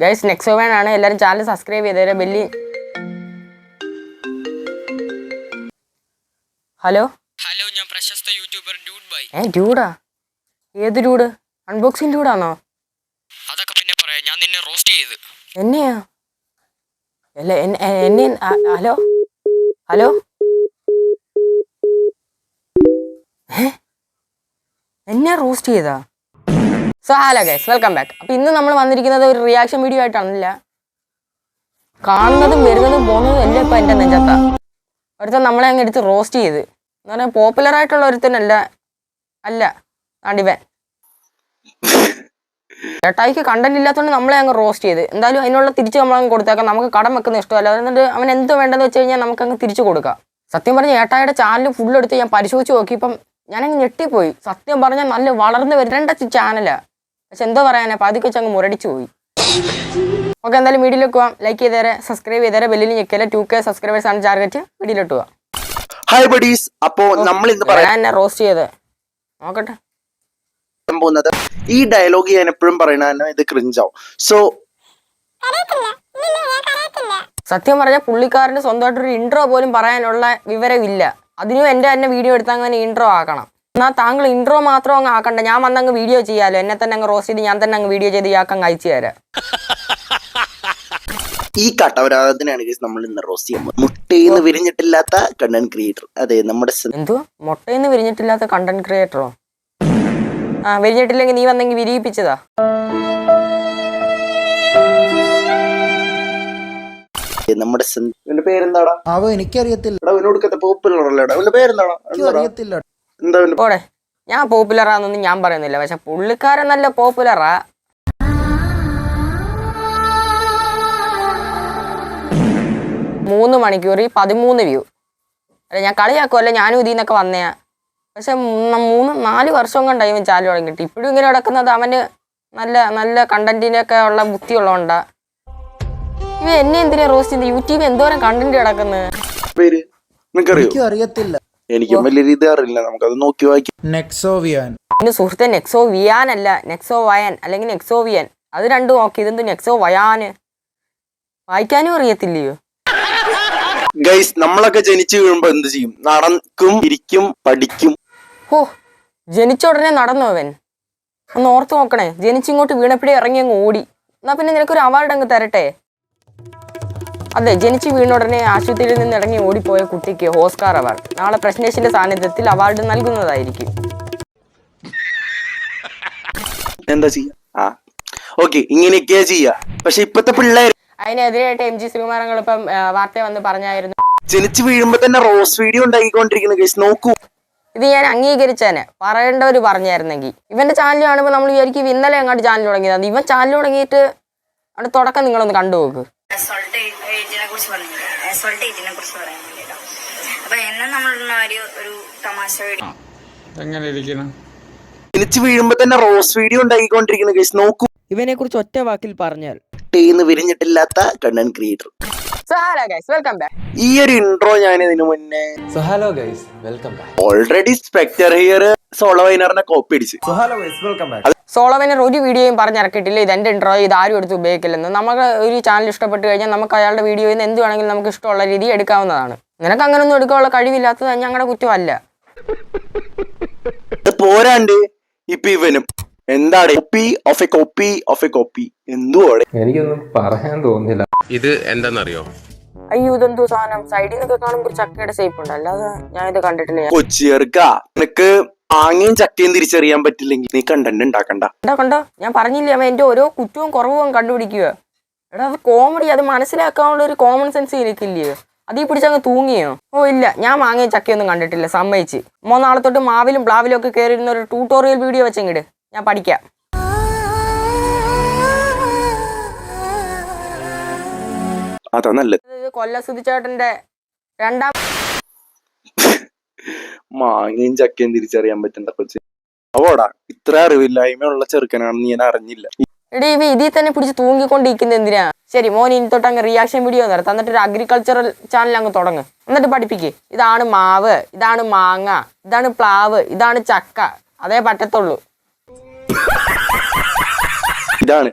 Guys നെക്സോവാൻ ആണ്. എല്ലാവരും ചാനൽ സബ്സ്ക്രൈബ് ചെയ്തേരെ. ബെല്ലി. ഹലോ ഹലോ, ഞാൻ പ്രശസ്ത യൂട്യൂബർ ഡ്യൂഡ് ബൈ. ഡ്യൂഡാ? ഏത് ഡ്യൂഡ്? അൺബോക്സിംഗ് ഡ്യൂഡാണോ? അതൊക്കെ പിന്നെ പറയാം. ഞാൻ നിന്നെ റോസ്റ്റ് ചെയ്ത്. എന്നെയാ? അല്ല എന്നെ. ഹലോ ഹലോ, എന്നെ റോസ്റ്റ് ചെയ്താ? So hello guys, welcome back. അപ്പോൾ ഇന്ന് നമ്മൾ വന്നിരിക്കുന്നത് ഒരു റിയാക്ഷൻ വീഡിയോ ആയിട്ടാണല്ല. കാണുന്നതും വരുന്നതും പോകുന്നതും എല്ലാം ഇപ്പം എൻ്റെ നെഞ്ചത്താ. ഒരുത്തൻ നമ്മളെ അങ്ങ് എടുത്ത് റോസ്റ്റ് ചെയ്ത് എന്ന് പറഞ്ഞാൽ പോപ്പുലർ ആയിട്ടുള്ള ഒരുത്തനല്ല. അല്ല അടിവൻ ഏട്ടായിക്ക് കണ്ടന്റ് ഇല്ലാത്തതുകൊണ്ട് നമ്മളെ അങ്ങ് റോസ്റ്റ് ചെയ്ത്. എന്തായാലും അതിനുള്ള തിരിച്ച് നമ്മളങ്ങ് കൊടുത്തേക്കാം. നമുക്ക് കടം വെക്കുന്ന ഇഷ്ടമല്ല. അതുകൊണ്ട് അവൻ എന്ത് വേണ്ടെന്ന് വെച്ച് കഴിഞ്ഞാൽ നമുക്കങ്ങ് തിരിച്ചു കൊടുക്കാം. സത്യം പറഞ്ഞ ഏട്ടായുടെ ചാനൽ ഫുള്ള് എടുത്ത് ഞാൻ പരിശോധിച്ച് നോക്കി. ഇപ്പം ഞാനങ്ങ് ഞെട്ടിപ്പോയി. സത്യം പറഞ്ഞാൽ നല്ല വളർന്ന് വരേണ്ട ചാനലാണ്. പക്ഷെ എന്തോ പറയാനാ, പതുക്കെ വെച്ച് അങ്ങ് മുരടിച്ചു പോയി. ഓക്കെ, എന്തായാലും വീഡിയോയിലേക്ക് പോവാം. ലൈക്ക് ചെയ്തേരെ, സബ്സ്ക്രൈബ് ചെയ്തേരെ, ബെല്ലിൽ ഞെക്കിയാലേ 2K സബ്സ്ക്രൈബേഴ്സ് ആണ് ടാർഗറ്റ്. വീഡിയോയിലോട്ട് പോവാം. Hi buddies. അപ്പോ നമ്മൾ ഇന്ന് പറയാൻ എന്നെ റോസ്റ്റ് ചെയ്ത് നോക്കട്ടെ. പോകുന്നത് ഈ ഡയലോഗ് ഞാൻ എപ്പോഴും പറയണ ഇത് ക്രിഞ്ചാവും. സോ സത്യം പറഞ്ഞാൽ പുള്ളിക്കാരന് സ്വന്തമായിട്ടൊരു ഇൻട്രോ പോലും പറയാനുള്ള വിവരമില്ല. അതിനും എൻ്റെ തന്നെ വീഡിയോ എടുത്താൽ അങ്ങനെ ഇൻട്രോ ആക്കണം. എന്നാൽ താങ്കൾ ഇൻട്രോ മാത്രം അങ്ങ് ആക്കണ്ട. ഞാൻ വന്നങ്ങ് വീഡിയോ ചെയ്യാമല്ലോ. എന്നെ തന്നെ അങ്ങ് റോസ്റ്റ് ചെയ്ത് ഞാൻ തന്നെ അങ്ങ് വീഡിയോ ചെയ്ത് ഇയാൾക്കങ്ങ് അയച്ചു തരാം. ഈ കട്ടവരാധത്തിനാണ് നമ്മൾ ഇന്ന് റോസ്റ്റ് ചെയ്യുന്നത്. മുട്ടയിന്ന് വിരിഞ്ഞിട്ടില്ലാത്ത കണ്ടന്റ് ക്രിയേറ്റർ. അതെ, നമ്മുടെ എന്തോ മുട്ടയിന്ന് വിരിഞ്ഞിട്ടില്ലാത്ത കണ്ടന്റ് ക്രിയേറ്ററോ? വിരിഞ്ഞിട്ടില്ലെങ്കിൽ നീ വന്നെങ്കിൽ വിരിയിപ്പിച്ചതാ. നമ്മുടെ പേരെന്താടാ? എനിക്കറിയത്തില്ല. പോപ്പുലർ അല്ലേടാ? അവന്റെ പേരെന്താടാ? അറിയത്തില്ല. ഓടെ ഞാൻ പോപ്പുലറാന്നൊന്നും ഞാൻ പറയുന്നില്ല. പക്ഷെ പുള്ളിക്കാരൻ നല്ല പോപ്പുലറാ. മൂന്ന് മണിക്കൂർ 13 വ്യൂ. അല്ല ഞാൻ കളിയാക്കുമല്ല, ഞാനും ഇതിൽ നിന്നൊക്കെ വന്നയാ. പക്ഷെ 3-4 വർഷം കൊണ്ടായി ഇവൻ ചാനൽ തുടങ്ങിയിട്ട്. ഇപ്പോഴും ഇങ്ങനെ കിടക്കുന്നത് അവന് നല്ല നല്ല കണ്ടന്റിനൊക്കെ ഉള്ള ബുദ്ധിയുള്ളതുകൊണ്ടാ. ഇവ എന്നെ എന്തിനാ റോസ്റ്റ് ചെയ്ത്? യൂട്യൂബ് എന്തോരം കണ്ടന്റ് കിടക്കുന്നത്. അറിയത്തില്ല. എനിക്കും വലിയ രീതി അറിയില്ല. നമുക്കത് നോക്കി വായിക്കാം. നെക്സോവിയാൻ. പിന്നെ സുഹൃത്തെ, നെക്സോ വിയാൻ അല്ല, നെക്സോ വയൻ അല്ലെങ്കിൽ നെക്സോവിയൻ. അത് രണ്ടും നോക്കി. ഇതെന്ത് നെക്സോ വയാന്? വായിക്കാനും അറിയത്തില്ലയോ? ഗൈസ്, നമ്മളൊക്കെ ജനിച്ചു വീഴുമ്പോ എന്ത് ചെയ്യും? നടക്കും, ഇരിക്കും, പഠിക്കും. ഓ, ജനിച്ച ഉടനെ നടന്നു അവൻ? ഒന്ന് ഓർത്ത് നോക്കണേ. ജനിച്ചിങ്ങോട്ട് വീണപ്പോഴേ ഇറങ്ങി അങ്ങ് ഓടി. എന്നാ പിന്നെ നിനക്കൊരു അവാർഡ് അങ്ങ് തരട്ടെ. അതെ, ജനിച്ച് വീണ ഉടനെ ആശുപത്രിയിൽ നിന്ന് ഇറങ്ങി ഓടിപ്പോയ കുട്ടിക്ക് ഓസ്കാർ അവാർഡ്. നാളെ പ്രശ്നേഷിന്റെ സാന്നിധ്യത്തിൽ അവാർഡ് നൽകുന്നതായിരിക്കും. എന്താ ചെയ്യാ? ഓക്കെ, ഇങ്ങനെയൊക്കെയാ ചെയ്യാ. പക്ഷെ ഇപ്പത്തെ പിള്ളേർ അതിനെതിരായിട്ട് MG ശ്രീകുമാരങ്ങൾ ഇപ്പം വാർത്ത വന്ന് പറഞ്ഞായിരുന്നു. ജനിച്ചു വീഴുമ്പോ തന്നെ റോസ് വീഡിയോ ഉണ്ടാക്കിക്കൊണ്ടിരിക്കുന്നു. ഗൈസ് നോക്കൂ. ഇത് ഞാൻ അംഗീകരിച്ചേനെ, പറയേണ്ടവര് പറഞ്ഞായിരുന്നെങ്കിൽ. ഇവന്റെ ചാനൽ കാണുമ്പോൾ നമ്മൾ വിചാരിക്കും ഇന്നലെ അങ്ങോട്ട് ചാനൽ തുടങ്ങിയതാണ്. ഇവൻ ചാനൽ തുടങ്ങിയിട്ട് അവിടെ തുടക്കം നിങ്ങളൊന്ന് കണ്ടുപോക്ക്. ജനിച്ചു വീഴുമ്പോ തന്നെ റോസ് വീഡിയോ ഉണ്ടാക്കിക്കൊണ്ടിരിക്കുന്നു. ഗൈസ് നോക്കൂ. ഇവനെ കുറിച്ച് ഒറ്റ വാക്കിൽ പറഞ്ഞാൽ വിരിഞ്ഞിട്ടില്ലാത്ത കണ്ടന്റ് ക്രിയേറ്റർ. ഈ ഒരു ഇൻട്രോ ഞാൻ ഇതിനു മുന്നേ ഓൾറെഡി സ്പെക്ടർ ഹിയർ സോളോവൈനറിനെ കോപ്പി അടിച്ച്. സോളോവൈനർ ഒരു വീഡിയോയും പറഞ്ഞിറക്കിയിട്ടില്ല ഇത് എന്റെ ഇൻട്രോ, ഇത് ആരും എടുത്ത് ഉപയോഗിക്കില്ലെന്ന്. നമുക്ക് ഒരു ചാനൽ ഇഷ്ടപ്പെട്ട് കഴിഞ്ഞാൽ നമുക്ക് അയാളുടെ വീഡിയോയിൽ നിന്ന് എന്ത് വേണമെങ്കിലും നമുക്ക് ഇഷ്ടമുള്ള രീതി എടുക്കാവുന്നതാണ്. നിനക്ക് അങ്ങനൊന്നും എടുക്കാനുള്ള കഴിവില്ലാത്തത് ഞങ്ങളുടെ കുറ്റമല്ല. പോരാണ്ട് ഇപ്പൊ ഇവനും എന്താണ് കോപ്പി ഓഫ് എ കോപ്പി എന്തുവാടെ? എനിക്കൊന്നും പറയാൻ തോന്നുന്നില്ല. ഇത് എന്താണെന്നറിയോ? അയ്യോ, ഇതെന്തോ സാധനം. സൈഡിൽ നിന്നൊക്കെ കാണുമ്പോൾ ഒരു ചക്കയുടെ ഷേപ്പ് ഉണ്ട്. അല്ലാതെ ഞാൻ ഇത് കണ്ടിട്ടില്ല. കൊച്ചിയർക്ക, നിനക്ക് മാങ്ങയും ചക്കയും തിരിച്ചറിയാൻ പറ്റില്ലെങ്കിൽ നീ കണ്ടന്റ് ഉണ്ടാക്കണ്ട. കണ്ടോ, ഞാൻ പറഞ്ഞില്ലേ അവൻ എന്റെ ഓരോ കുറ്റവും കുറവും കണ്ടുപിടിക്കുക. എടാ, അത് കോമഡി, അത് മനസ്സിലാക്കാനുള്ള ഒരു കോമൺ സെൻസ് എനിക്കില്ലയോ? അതീ പിടിച്ചങ്ങ് തൂങ്ങിയോ? ഓ ഇല്ല, ഞാൻ മാങ്ങയും ചക്കയൊന്നും കണ്ടിട്ടില്ല, സമ്മതിച്ച്. നാളെ തൊട്ട് മാവിലും പ്ലാവിലും ഒക്കെ കയറിയിരുന്ന ഒരു ട്യൂട്ടോറിയൽ വീഡിയോ വെച്ചെങ്കിട് ഞാൻ പഠിക്കാം. അതാ നല്ലത്. കൊല്ല സുധിച്ചേട്ടന്റെ രണ്ടാം മാങ്ങയും ചക്കയും തിരിച്ചറിയാൻ പറ്റണ്ട കൊച്ചി. അവോടാ, ഇത്ര അറിവില്ലായ്മയുള്ള ചെറുക്കനാണെന്ന് ഞാൻ അറിഞ്ഞില്ല. എടീ, ഇവ ഇതിൽ തന്നെ പിടിച്ച് തൂങ്ങിക്കൊണ്ടിരിക്കുന്നത് എന്തിനാ? ശരി മോൻ, ഇനി തൊട്ട് അങ്ങ് റിയാക്ഷൻ വീഡിയോ നിർത്താം. എന്നിട്ട് ഒരു അഗ്രികൾച്ചറൽ ചാനൽ അങ്ങ് തുടങ്ങ്. എന്നിട്ട് പഠിപ്പിക്ക്. ഇതാണ് മാവ്, ഇതാണ് മാങ്ങ, ഇതാണ് പ്ലാവ്, ഇതാണ് ചക്ക. അതേ പറ്റത്തുള്ളൂ. ഇതാണ്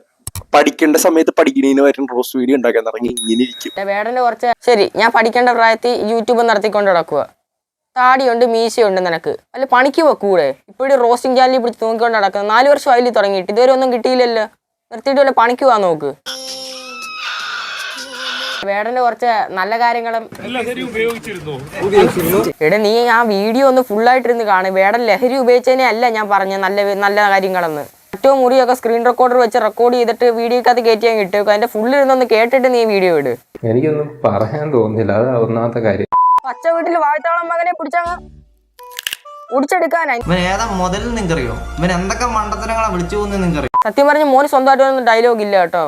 പഠിക്കേണ്ട സമയത്ത് പഠിക്കുന്നതിന് വരും റോസ്റ്റ് വീഡിയോ ഉണ്ടാക്കാൻ തുടങ്ങി ഇങ്ങനെ ഇരിക്കും. വേടന്റെ കുറച്ച് ശരി, ഞാൻ പഠിക്കേണ്ട പ്രായത്തിൽ യൂട്യൂബ് നടത്തിക്കൊണ്ട് നടക്കുക. താടിയുണ്ട്, മീശയുണ്ട്, നിനക്ക് അല്ല പണിക്ക് വെക്കൂടെ? ഇപ്പോഴും റോസ്റ്റിംഗ് ചാനലിൽ പിടിച്ച് നോക്കിക്കൊണ്ട് നടക്കുന്നത്. 4 വർഷം അതിൽ തുടങ്ങിയിട്ട് ഇതുവരെ ഒന്നും കിട്ടിയില്ലല്ലോ. നിർത്തിയിട്ട് വല്ല പണിക്ക് പോകാൻ നോക്ക്. വേടന്റെ കുറച്ച് നല്ല കാര്യങ്ങളും എടാ, നീ ആ വീഡിയോ ഒന്ന് ഫുള്ളായിട്ടിരുന്ന് കാണും. വേടൻ ലഹരി ഉപയോഗിച്ചതിനെ അല്ല ഞാൻ പറഞ്ഞ നല്ല കാര്യങ്ങളെന്ന്. ഏറ്റവും മുറിയൊക്കെ സ്ക്രീൻ റെക്കോർഡർ വെച്ച് റെക്കോർഡ് ചെയ്തിട്ട് വീഡിയോക്കകത്ത് കയറ്റിയാൽ കിട്ടും. അതിന്റെ ഫുള്ളിരുന്നൊന്ന് കേട്ടിട്ട് നീ വീഡിയോ ഇട്. എനിക്കൊന്നും പറയാൻ തോന്നുന്നില്ല, അതാ ഒന്നാമത്തെ കാര്യം. പച്ച വീട്ടിൽ വാഴ്ത്താളം മകനെ പിടിച്ചങ്ങ് ഒടിച്ചെടുക്കാനായി. ഇവൻ ഏതാ മുതൽ നിങ്ങറിയോ? ഇവൻ എന്തൊക്കെ മണ്ടത്തരങ്ങളാ വിളിച്ചു പോകുന്നത് നിങ്ങറിയോ? സത്യം പറഞ്ഞ് മോന് സ്വന്തമായിട്ടൊന്നും ഡയലോഗ് ഇല്ല കേട്ടോ.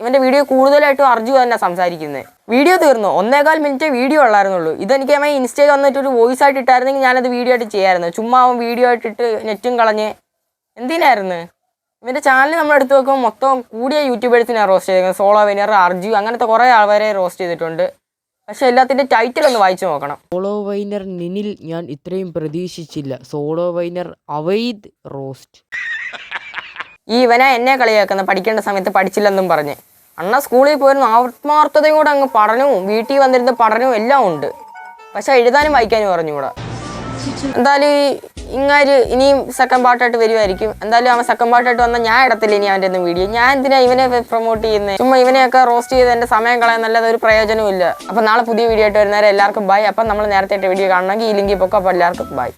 ഇവന്റെ വീഡിയോ കൂടുതലായിട്ടും അർജു തന്നെ സംസാരിക്കുന്നത്. വീഡിയോ തീർന്നു, 1.25 മിനിറ്റ് വീഡിയോ ഉള്ളായിരുന്നുള്ളൂ. ഇതെനിക്ക് അവൻ ഇൻസ്റ്റയിൽ വന്നിട്ട് ഒരു വോയിസ് ആയിട്ട് ഇട്ടായിരുന്നെങ്കിൽ ഞാനത് വീഡിയോ ആയിട്ട് ചെയ്യാമായിരുന്നു. ചുമ്മാ അവൻ വീഡിയോ ആയിട്ടിട്ട് നെറ്റും കളഞ്ഞ് എന്തിനായിരുന്നു? ഇവന്റെ ചാനൽ നമ്മൾ എടുത്ത് നോക്കുമ്പോൾ മൊത്തം കൂടിയ യൂട്യൂബേഴ്സിനെ റോസ്റ്റ് ചെയ്തേക്കുന്നത്. സോളോ വൈനർ, അർജു, അങ്ങനത്തെ കുറേ ആൾക്കാരെ റോസ്റ്റ് ചെയ്തിട്ടുണ്ട്. പക്ഷെ എല്ലാത്തിൻ്റെ ടൈറ്റിൽ ഒന്ന് വായിച്ചു നോക്കണം. സോളോ വൈനർ നിനിൽ ഞാൻ ഇത്രയും പ്രതീക്ഷിച്ചില്ല. Solo വൈനർ അവൈദ് roast. ഇവനെ എന്നെ കളിയാക്കുന്ന പഠിക്കേണ്ട സമയത്ത് പഠിച്ചില്ലെന്നും പറഞ്ഞ്. അണ്ണ സ്കൂളിൽ പോയിരുന്നു, ആത്മാർത്ഥതയും കൂടെ അങ്ങ് പഠനവും വീട്ടിൽ വന്നിരുന്ന പഠനവും എല്ലാം ഉണ്ട്. പക്ഷെ എഴുതാനും വായിക്കാനും പറഞ്ഞുകൂടാ. എന്തായാലും ഇങ്ങാര് ഇനിയും സെക്കൻഡ് പാർട്ടായിട്ട് വരുമായിരിക്കും. എന്തായാലും അവൻ സെക്കൻഡ് പാർട്ടായിട്ട് വന്നാൽ ഞാൻ ഇടത്തില്ല ഇനി അവൻ്റെ ഒന്നും വീഡിയോ. ഞാൻ എന്തിനാ ഇവനെ പ്രൊമോട്ട് ചെയ്യുന്നത്? ചുമ്മാ ഇവനെയൊക്കെ റോസ്റ്റ് ചെയ്ത് എൻ്റെ സമയം കളയാന്നല്ലാതെ ഒരു പ്രയോജനവും ഇല്ല. അപ്പം നാളെ പുതിയ വീഡിയോ ആയിട്ട് വരുന്നവരെ എല്ലാവർക്കും ബൈ. അപ്പം നമ്മൾ നേരത്തെ വീഡിയോ കാണണമെങ്കിൽ ഈ ലിങ്കിൽ പൊക്കോ. അപ്പോൾ എല്ലാവർക്കും ബൈ.